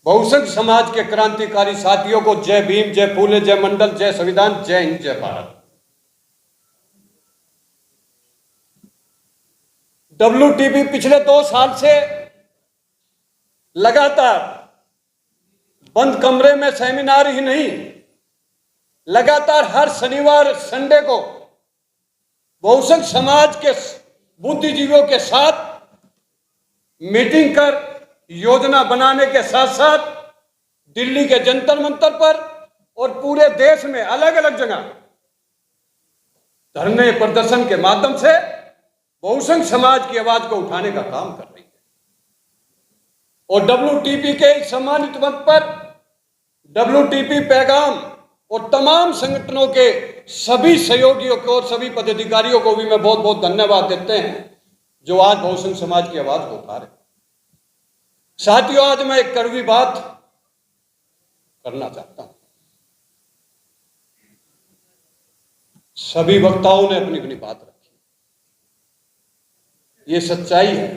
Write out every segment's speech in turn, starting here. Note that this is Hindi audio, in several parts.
बहुसंघ समाज के क्रांतिकारी साथियों को जय भीम, जय फूले, जय मंडल, जय संविधान, जय हिंद, जय भारत। WTB पिछले 2 साल से लगातार बंद कमरे में सेमिनार ही नहीं, लगातार हर शनिवार संडे को बहुसंघ समाज के बुद्धिजीवियों के साथ मीटिंग कर योजना बनाने के साथ साथ दिल्ली के जंतर मंतर पर और पूरे देश में अलग अलग जगह धरने प्रदर्शन के माध्यम से बहुसंघ समाज की आवाज को उठाने का काम कर रही है। और WTB के इस सम्मानित मंच पर WTB पैगाम और तमाम संगठनों के सभी सहयोगियों को और सभी पदाधिकारियों को भी मैं बहुत बहुत धन्यवाद देते हैं जो आज बहुसंघ समाज की आवाज को उठा रहे। साथियों, आज मैं एक कड़वी बात करना चाहता हूं। सभी वक्ताओं ने अपनी अपनी बात रखी, ये सच्चाई है।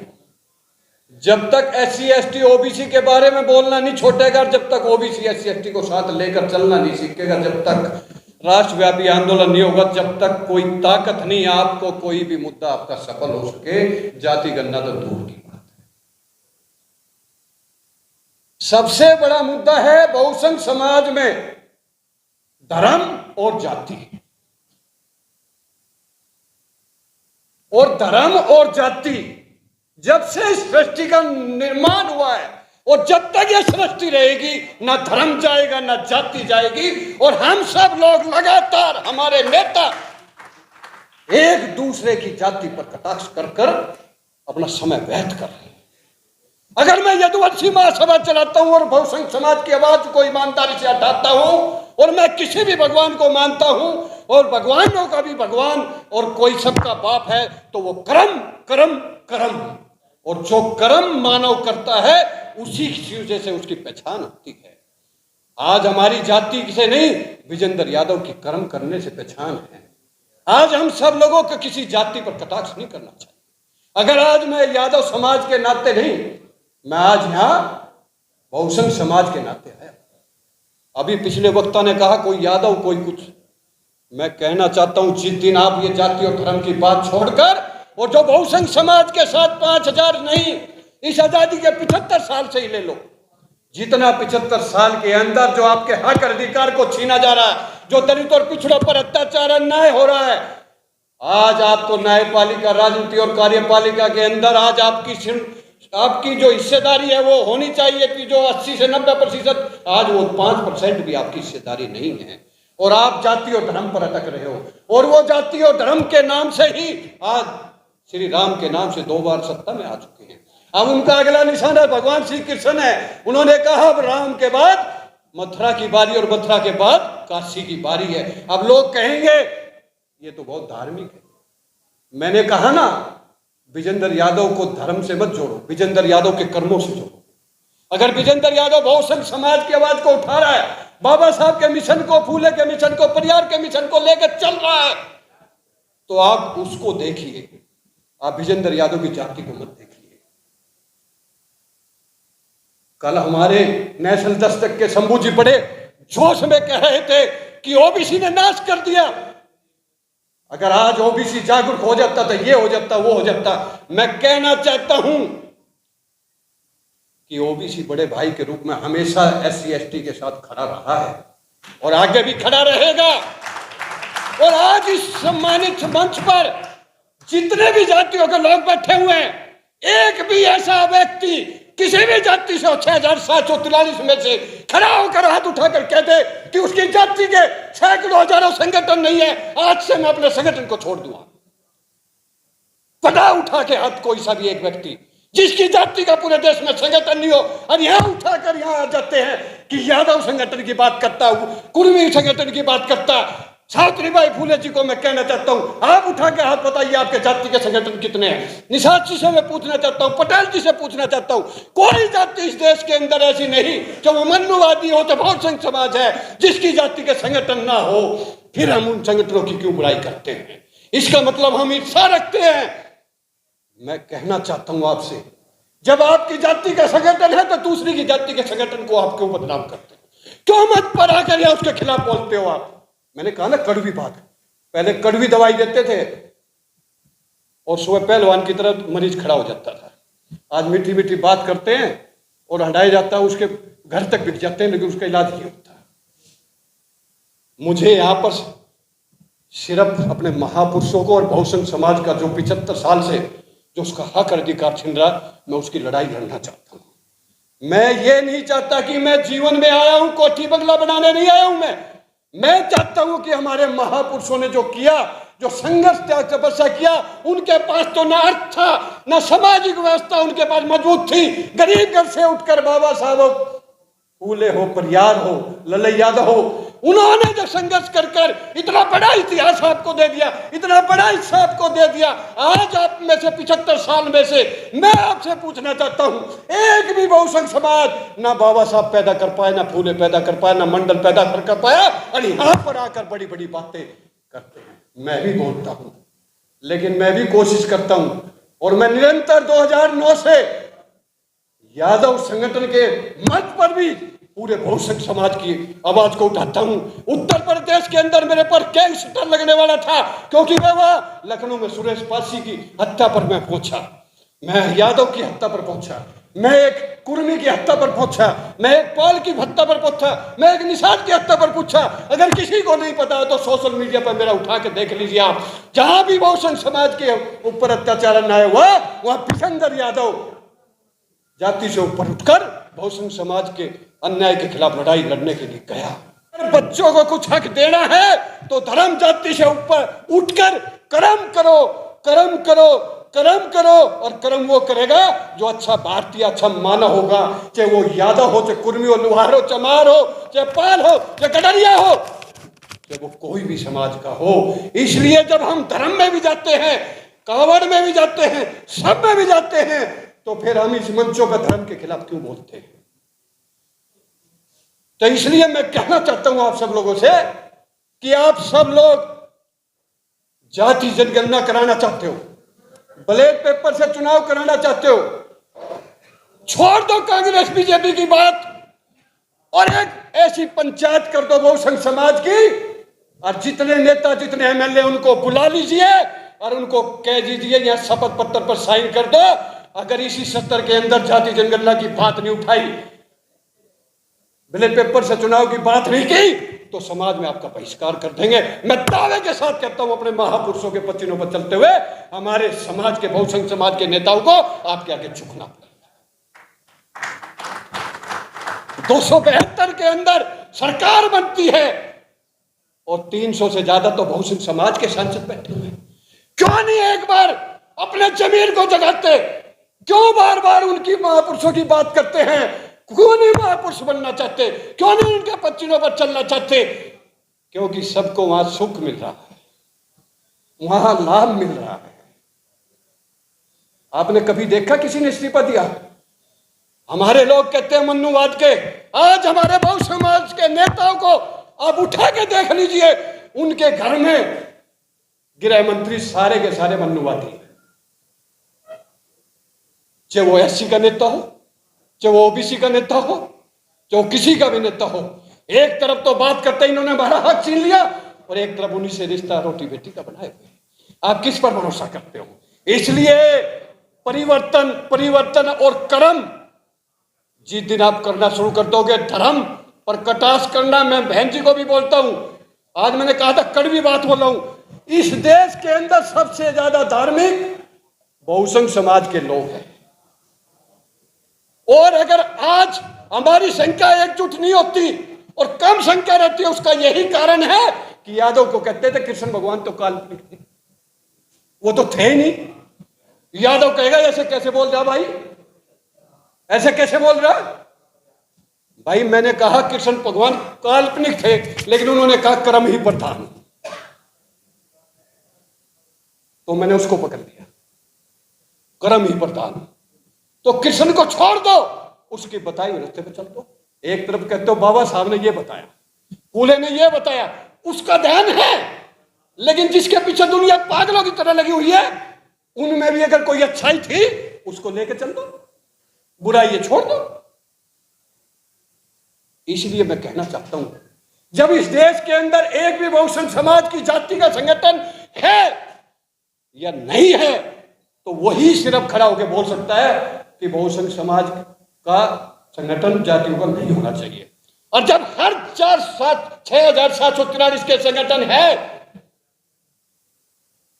जब तक SC ST OBC के बारे में बोलना नहीं छोड़ेगा, जब तक OBC SC ST को साथ लेकर चलना नहीं सीखेगा, जब तक राष्ट्रव्यापी आंदोलन नहीं होगा, जब तक कोई ताकत नहीं आपको कोई भी मुद्दा आपका सफल हो सके, जाति गणना तो दूर की बात है। सबसे बड़ा मुद्दा है बहुसंघ समाज में धर्म और जाति, और धर्म और जाति जब से इस सृष्टि का निर्माण हुआ है और जब तक यह सृष्टि रहेगी, ना धर्म जाएगा ना जाति जाएगी। और हम सब लोग लगातार, हमारे नेता एक दूसरे की जाति पर कटाक्ष कर कर अपना समय व्यर्थ कर रहे हैं। अगर मैं यदुवंशी महासभा चलाता हूं और बहुसंघ समाज की आवाज को ईमानदारी से उठाता हूं और मैं किसी भी भगवान को मानता हूं और भगवानों का भी भगवान और कोई सबका बाप है, तो वो कर्म कर्म कर्म, और जो कर्म मानव करता है उसी चीज से उसकी पहचान होती है। आज हमारी जाति से नहीं, विजेंद्र यादव की कर्म करने से पहचान है। आज हम सब लोगों को किसी जाति पर कटाक्ष नहीं करना चाहिए। अगर आज मैं यादव समाज के नाते नहीं, मैं आज यहां बहुसंघ समाज के नाते आया। अभी पिछले वक्ता ने कहा कोई यादव कोई कुछ, मैं कहना चाहता हूं जिस दिन आप ये जाति और धर्म की बात छोड़कर और जो बहुसंघ समाज के साथ 5000 नहीं, इस आजादी के 75 साल से ही ले लो, जितना 75 साल के अंदर जो आपके हक अधिकार को छीना जा रहा है, जो दलित और पिछड़ों पर अत्याचार अन्याय हो रहा है, आज आपको न्यायपालिका, राजनीति और कार्यपालिका के अंदर आज आपकी जो हिस्सेदारी है वो होनी चाहिए कि जो 80 से 90%, आज वो 5% भी आपकी हिस्सेदारी नहीं है। और आप जाति और धर्म पर अटक रहे हो, और वो जाति और धर्म के नाम से ही आज श्री राम के नाम से 2 बार सत्ता में आ चुके हैं। अब उनका अगला निशाना भगवान श्री कृष्ण है। उन्होंने कहा अब राम के बाद मथुरा की बारी और मथुरा के बाद काशी की बारी है। अब लोग कहेंगे ये तो बहुत धार्मिक है। मैंने कहा ना, विजेंद्र यादव को धर्म से मत जोड़ो, विजेंद्र यादव के कर्मों से जोड़ो। अगर विजेंद्र यादव बहुसंघ समाज की आवाज को उठा रहा है, बाबा साहब के मिशन को, फूले के मिशन को, परियार के मिशन को लेकर चल रहा है, तो आप उसको देखिए, आप विजेंद्र यादव की जाति को मत देखिए। कल हमारे नेशनल दस्तक के शंभू जी बड़े जोश में कह रहे थे कि OBC ने नाश कर दिया। अगर आज OBC जागरूक हो जाता तो ये हो जाता, वो हो जाता। मैं कहना चाहता हूं कि OBC बड़े भाई के रूप में हमेशा SC ST के साथ खड़ा रहा है और आगे भी खड़ा रहेगा। और आज इस सम्मानित मंच पर जितने भी जातियों के लोग बैठे हुए हैं, एक भी ऐसा व्यक्ति किसी भी जाति से 6743 में से खड़ा होकर हाथ उठाकर कह दे कि उसकी जाति के सैकड़ों हजारों संगठन नहीं है, आज से मैं अपने संगठन को छोड़ दूंगा। पता उठा के हाथ कोई सा भी एक व्यक्ति जिसकी जाति का पूरे देश में संगठन नहीं हो, और यहां उठाकर यहां आ जाते हैं कि यादव संगठन की बात करता हूं, कुर्मी संगठन की बात करता। सावित्रीबाई फूले जी को मैं कहना चाहता हूं, आप उठा के हाथ बताइए आपके जाति के संगठन कितने हैं। निषाद जी से मैं पूछना चाहता हूं, पटेल जी से पूछना चाहता हूं, कोई जाति इस देश के अंदर ऐसी नहीं जो मनुवादी हो, तो बहुसंघ समाज है जिसकी जाति के संगठन ना हो। फिर हम उन संगठनों की क्यों बुराई करते हैं? इसका मतलब हम ईर्ष्या रखते हैं। मैं कहना चाहता हूं आपसे, जब आपकी जाति का संगठन है तो दूसरी की जाति के संगठन को आप क्यों बदनाम करते हो? क्यों मत पर आकर या उसके खिलाफ बोलते हो आप? मैंने कहा ना कड़वी बात। पहले कड़वी दवाई देते थे और सुबह पहलवान की तरह मरीज खड़ा हो जाता था। आज मीठी मीठी बात करते हैं और हटाया जाता है, उसके घर तक बिक जाते हैं, लेकिन उसका इलाज नहीं होता। मुझे यहां पर सिर्फ अपने महापुरुषों को और बहुजन समाज का जो 75 साल से जो उसका हक अधिकार छीन रहा, मैं उसकी लड़ाई लड़ना चाहता हूं। मैं ये नहीं चाहता कि मैं जीवन में आया हूं कोठी बंगला बनाने नहीं आया हूं। मैं चाहता हूं कि हमारे महापुरुषों ने जो किया, जो संघर्ष त्याग तपस्या किया, उनके पास तो ना अर्थ था, ना सामाजिक व्यवस्था उनके पास मजबूत थी। गरीब घर से उठकर बाबा साहब फूले हो, परियार हो, ललैया हो, उन्होंने जो संघर्ष कर इतना बड़ा इतिहास आपको दे दिया, इतना बड़ा हिस्सा आपको दे दिया। आज आप में से 75 साल में से मैं आपसे पूछना चाहता हूं, एक भी बहुसंघ समाज ना बाबा साहब पैदा कर पाए, ना फूले पैदा कर पाए, ना मंडल पैदा कर पाया, और यहां पर आकर बड़ी बड़ी बातें करते हैं। मैं भी बोलता हूं, लेकिन मैं भी कोशिश करता हूं, और मैं निरंतर 2009 से यादव संगठन के मंच पर भी पूरे बहुसंघ समाज की आवाज को उठाता हूं। उत्तर प्रदेश के अंदर मेरे पर गैंगस्टर लगने वाला था, क्योंकि मैं वहां लखनऊ में सुरेश पासी की हत्या पर मैं पहुंचा, मैं यादव की हत्या पर पहुंचा, मैं एक कुर्मी की हत्या पर पहुंचा, मैं एक पाल की हत्या पर पहुंचा, मैं एक निषाद की हत्या पर पूछा। अगर किसी को नहीं पता है तो सोशल मीडिया पर मेरा उठा के देख लीजिए आप। जहां भी बहुसंघ समाज के ऊपर अत्याचार अन्याय हुआ, वहां पिछंदर यादव जाति से ऊपर उठकर बहुसंघ समाज के अन्याय के खिलाफ लड़ाई लड़ने के लिए गया। अगर बच्चों को कुछ हक देना है तो धर्म जाति से ऊपर उठकर कर्म करो, कर्म करो, कर्म करो, और कर्म वो करेगा जो अच्छा भारतीय, अच्छा मानव होगा। चाहे वो यादव हो, चाहे कुर्मी हो, लुहार हो, चमार हो, चाहे पाल हो, चाहे गडरिया हो, चाहे वो कोई भी समाज का हो। इसलिए जब हम धर्म में भी जाते हैं, कांवड़ में भी जाते हैं, सब में भी जाते हैं, तो फिर हम इस मंचों पर धर्म के खिलाफ क्यों बोलते हैं? तो इसलिए मैं कहना चाहता हूं आप सब लोगों से कि आप सब लोग जाति जनगणना कराना चाहते हो, बैलेट पेपर से चुनाव कराना चाहते हो, छोड़ दो कांग्रेस बीजेपी की बात और एक ऐसी पंचायत कर दो बहुसंघ समाज की, और जितने नेता, जितने एमएलए, उनको बुला लीजिए और उनको कह दीजिए यहां शपथ पत्र पर साइन कर दो। अगर इसी सत्र के अंदर जाति जनगणना की बात नहीं उठाई, बैलेट पेपर से चुनाव की बात नहीं की, तो समाज में आपका बहिष्कार कर देंगे। मैं दावे के साथ कहता हूं, अपने महापुरुषों के पसीनों पर चलते हुए, हमारे समाज के, बहुसंघ समाज के नेताओं को आपके आगे झुकना पड़ेगा। 272 के अंदर सरकार बनती है और 300 से ज्यादा तो बहुसंघ समाज के सांसद बैठे हुए हैं। क्यों नहीं एक बार अपने जमीर को जगाते? क्यों बार बार उनकी महापुरुषों की बात करते हैं? क्यों नहीं महापुरुष बनना चाहते? क्यों नहीं उनके पसीनों पर चलना चाहते? क्योंकि सबको वहां सुख मिल रहा है, वहां लाभ मिल रहा है। आपने कभी देखा किसी ने इस्तीफा दिया? हमारे लोग कहते हैं मन्नुवाद के, आज हमारे बहु समाज के नेताओं को आप उठा के देख लीजिए, उनके घर में गृह मंत्री सारे के सारे मन्नुवादी हैं। चाहे वो एससी का नेता हो, चाहे वो ओबीसी का नेता हो, चाहे वो किसी का भी नेता हो, एक तरफ तो बात करते इन्होंने हमारा हक छीन लिया और एक तरफ उन्हीं से रिश्ता रोटी बेटी का बनाए हुए। आप किस पर भरोसा करते हो? इसलिए परिवर्तन, परिवर्तन और कर्म जिस दिन आप करना शुरू कर दोगे, धर्म पर कटाक्ष करना, मैं बहन जी को भी बोलता हूं, आज मैंने कहा था कड़वी बात बोल रहा हूं, इस देश के अंदर सबसे ज्यादा धार्मिक बहुसंघ समाज के लोग हैं। और अगर आज हमारी संख्या एकजुट नहीं होती और कम संख्या रहती है, उसका यही कारण है कि यादव को कहते थे कृष्ण भगवान तो काल्पनिक थे, वो तो थे ही नहीं। यादव कहेगा ऐसे कैसे बोल रहा भाई, ऐसे कैसे बोल रहा भाई? मैंने कहा कृष्ण भगवान काल्पनिक थे, लेकिन उन्होंने कहा कर्म ही प्रधान, तो मैंने उसको पकड़ लिया, कर्म ही प्रधान। तो कृष्ण को छोड़ दो, उसके बताए हुए रास्ते पे चल दो। एक तरफ कहते हो बाबा साहब ने ये बताया, फूले ने ये बताया, उसका ध्यान है, लेकिन जिसके पीछे दुनिया पागलों की तरह लगी हुई है, उनमें भी अगर कोई अच्छाई थी उसको लेके चल दो। बुराई ये छोड़ दो। इसलिए मैं कहना चाहता हूं, जब इस देश के अंदर एक भी बहुसंख्य समाज की जाति का संगठन है या नहीं है, तो वही सिर्फ खड़ा होकर बोल सकता है कि बहुसंख्य समाज का संगठन जातियों का नहीं होना चाहिए। और जब हर 6,743 के संगठन है,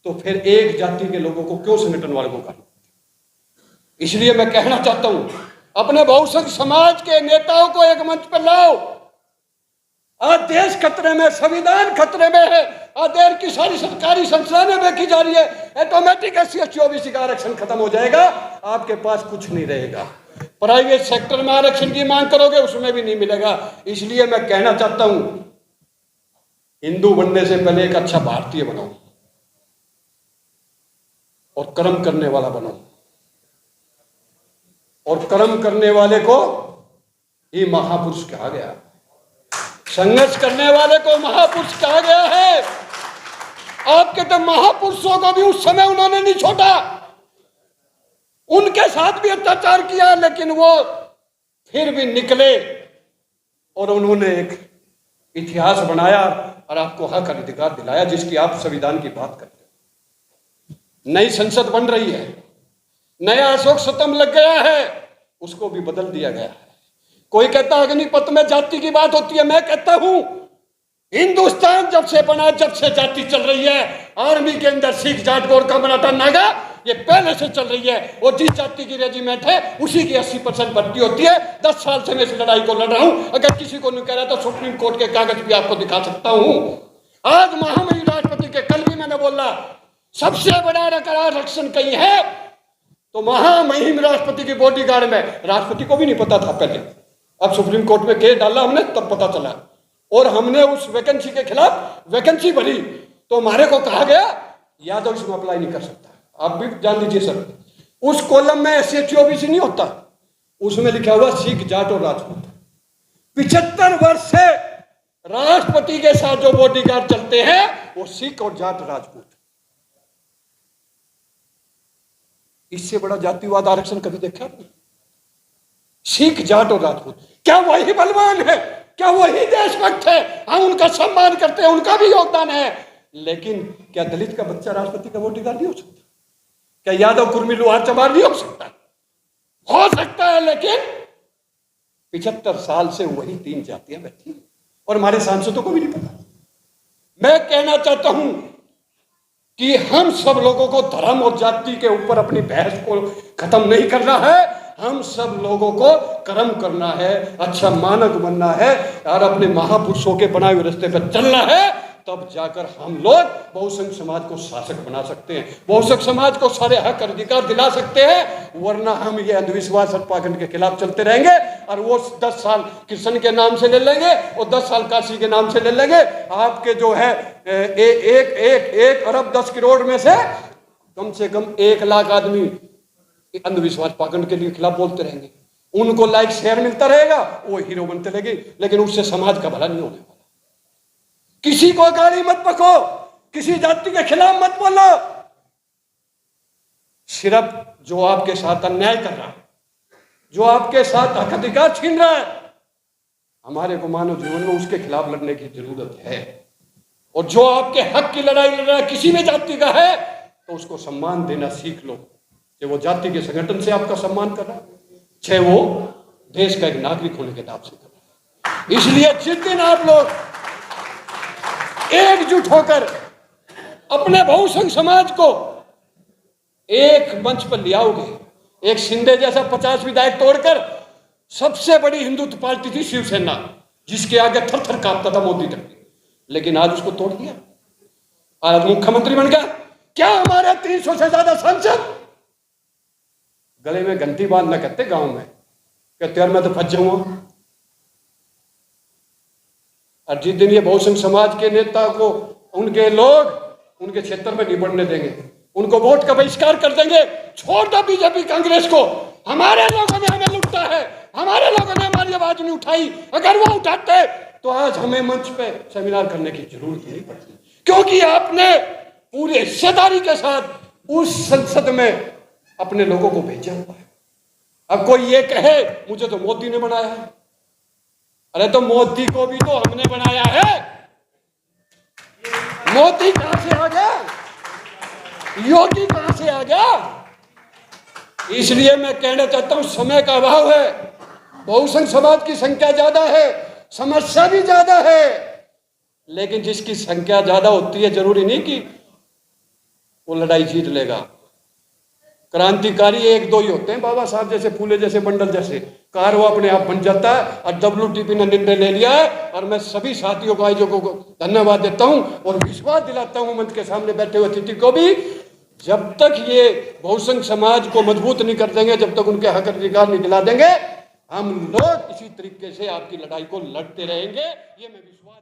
तो फिर एक जाति के लोगों को क्यों संगठन वालों को करना? इसलिए मैं कहना चाहता हूं, अपने बहुसंख्य समाज के नेताओं को एक मंच पर लाओ। आज देश खतरे में, संविधान खतरे में है, आज देश की सारी सरकारी संस्थाएं देखी जा रही है, ऑटोमेटिक SC/ST OBC का आरक्षण खत्म हो जाएगा, आपके पास कुछ नहीं रहेगा। प्राइवेट सेक्टर में आरक्षण की मांग करोगे, उसमें भी नहीं मिलेगा। इसलिए मैं कहना चाहता हूं, हिंदू बनने से पहले एक अच्छा भारतीय बनो और कर्म करने वाला बनो, और कर्म करने वाले को ही महापुरुष कहा गया, संघर्ष करने वाले को महापुरुष कहा गया है। आपके तो महापुरुषों को भी उस समय उन्होंने नहीं छोड़ा, उनके साथ भी अत्याचार किया, लेकिन वो फिर भी निकले और उन्होंने एक इतिहास बनाया और आपको हक अधिकार दिलाया, जिसकी आप संविधान की बात करते हो। नई संसद बन रही है, नया अशोक स्तंभ लग गया है, उसको भी बदल दिया गया है। कोई कहता है अग्निपथ में जाति की बात होती है, मैं कहता हूं हिंदुस्तान जब से बना, जब से जाति चल रही है, आर्मी के अंदर सिख, जाट, गोरखा, मराठा, नागा, ये पहले से चल रही है। और जिस जाति की रेजिमेंट है उसी की 80% भर्ती होती है। 10 साल से मैं इस लड़ाई को लड़ रहा हूं। अगर किसी को नहीं कह रहा तो सुप्रीम कोर्ट के कागज भी आपको दिखा सकता हूं। आज महामहिम राष्ट्रपति के, कल भी मैंने बोला, सबसे बड़ा आरक्षण कहीं है तो महामहिम राष्ट्रपति की बॉडीगार्ड में, राष्ट्रपति को भी नहीं पता था पहले, अब सुप्रीम कोर्ट में केस डाला हमने तब पता चला, और हमने उस वैकेंसी के खिलाफ वैकेंसी भरी तो हमारे को कहा गया यादव इसमें अप्लाई नहीं कर सकता। आप भी जान लीजिए सर, उस कॉलम में SC/ST OBC नहीं होता, उसमें लिखा हुआ सिख, जाट और राजपूत। 75 वर्ष से राष्ट्रपति के साथ जो बॉडीगार्ड चलते हैं वो सिख और जाट, राजपूत। इससे बड़ा जातिवाद आरक्षण कभी देखा आपने? सिख, जाट और राजपूत। क्या वही बलवान है? क्या वही देशभक्त है? हम उनका सम्मान करते हैं, उनका भी योगदान है, लेकिन क्या दलित का बच्चा राष्ट्रपति का बॉडीगार्ड नहीं हो सकता? क्या यादव, कुर्मी, लोहार, चमार नहीं हो सकता? हो सकता है, लेकिन 75 साल से वही 3 जातियां बैठी और हमारे सांसदों को भी नहीं पता। मैं कहना चाहता हूं कि हम सब लोगों को धर्म और जाति के ऊपर अपनी बहस को खत्म नहीं करना है। हम सब लोगों को कर्म करना है, अच्छा मानक बनना है और अपने महापुरुषों के बनाए हुए रास्ते पर चलना है। तब जाकर हम लोग बहुसंख्य समाज को शासक बना सकते हैं, बहुसंख्य समाज को सारे हक अधिकार दिला सकते हैं। वरना हम ये अंधविश्वास और पाखंड के खिलाफ चलते रहेंगे और वो 10 साल कृष्ण के नाम से ले लेंगे और 10 साल काशी के नाम से ले लेंगे। आपके जो है 1 अरब 10 करोड़ में से कम 1 लाख आदमी अंधविश्वास पाखंड के लिए खिलाफ बोलते रहेंगे। उनको लाइक शेयर मिलता रहेगा, वो हीरो बनते रहेंगे, लेकिन उससे समाज का भला नहीं होने वाला। किसी को गाली मत बको, किसी जाति के खिलाफ मत बोलो। सिर्फ जो आपके साथ अन्याय कर रहा है, जो आपके साथ हक अधिकार छीन रहा है, हमारे को मानव जीवन में उसके खिलाफ लड़ने की जरूरत है। और जो आपके हक की लड़ाई लड़ रहा है, किसी भी जाति का है, तो उसको सम्मान देना सीख लो। चाहे वो जाति के संगठन से आपका सम्मान कर रहा है, चाहे वो देश का एक नागरिक होने के नाते से कर रहा है। इसलिए जिस दिन आप लोग एकजुट होकर अपने बहुसंख्य समाज को एक मंच पर ले आओगे, एक शिंदे जैसा 50 विधायक तोड़कर, सबसे बड़ी हिंदुत्व पार्टी थी शिवसेना, जिसके आगे थर थर कांपता था मोदी तक, लेकिन आज उसको तोड़ दिया, आज मुख्यमंत्री बन गया। क्या हमारे 300 से ज्यादा सांसद गले में घंटी बांधना कहते गांव में, कहते यार मैं तो फंस जाऊंगा। और जिस दिन ये बहुसंख्य समाज के नेता को उनके लोग उनके क्षेत्र में नहीं बढ़ने देंगे, उनको वोट का बहिष्कार कर देंगे, छोड़ दो बीजेपी कांग्रेस को। हमारे लोगों ने हमें लूटा है, हमारे लोगों ने हमारी आवाज नहीं उठाई। अगर वो उठाते तो आज हमें मंच पे सेमिनार करने की जरूरत नहीं पड़ती, क्योंकि आपने पूरे हिस्सेदारी के साथ उस संसद में अपने लोगों को भेजा हुआ है। अब कोई ये कहे मुझे तो मोदी ने बनाया है, अरे तो मोदी को भी तो हमने बनाया है। मोदी कहां से आ गया, योगी कहां से आ गया? इसलिए मैं कहना चाहता हूं समय का अभाव है, बहुसंख्य समाज की संख्या ज्यादा है, समस्या भी ज्यादा है, लेकिन जिसकी संख्या ज्यादा होती है जरूरी नहीं कि वो लड़ाई जीत लेगा। क्रांतिकारी एक दो ही होते हैं, बाबा साहब जैसे, फूले जैसे, मंडल जैसे, कार वो अपने आप बन जाता है। और WTP ने निर्णय ले लिया है, और मैं सभी साथियों को, आयोजकों को धन्यवाद देता हूं और विश्वास दिलाता हूं मंच के सामने बैठे हुए अतिथि को भी, जब तक ये बहुसंख्य समाज को मजबूत नहीं कर देंगे, जब तक उनके हक अधिकार नहीं दिला देंगे, हम लोग इसी तरीके से आपकी लड़ाई को लड़ते रहेंगे। ये मैं विश्वास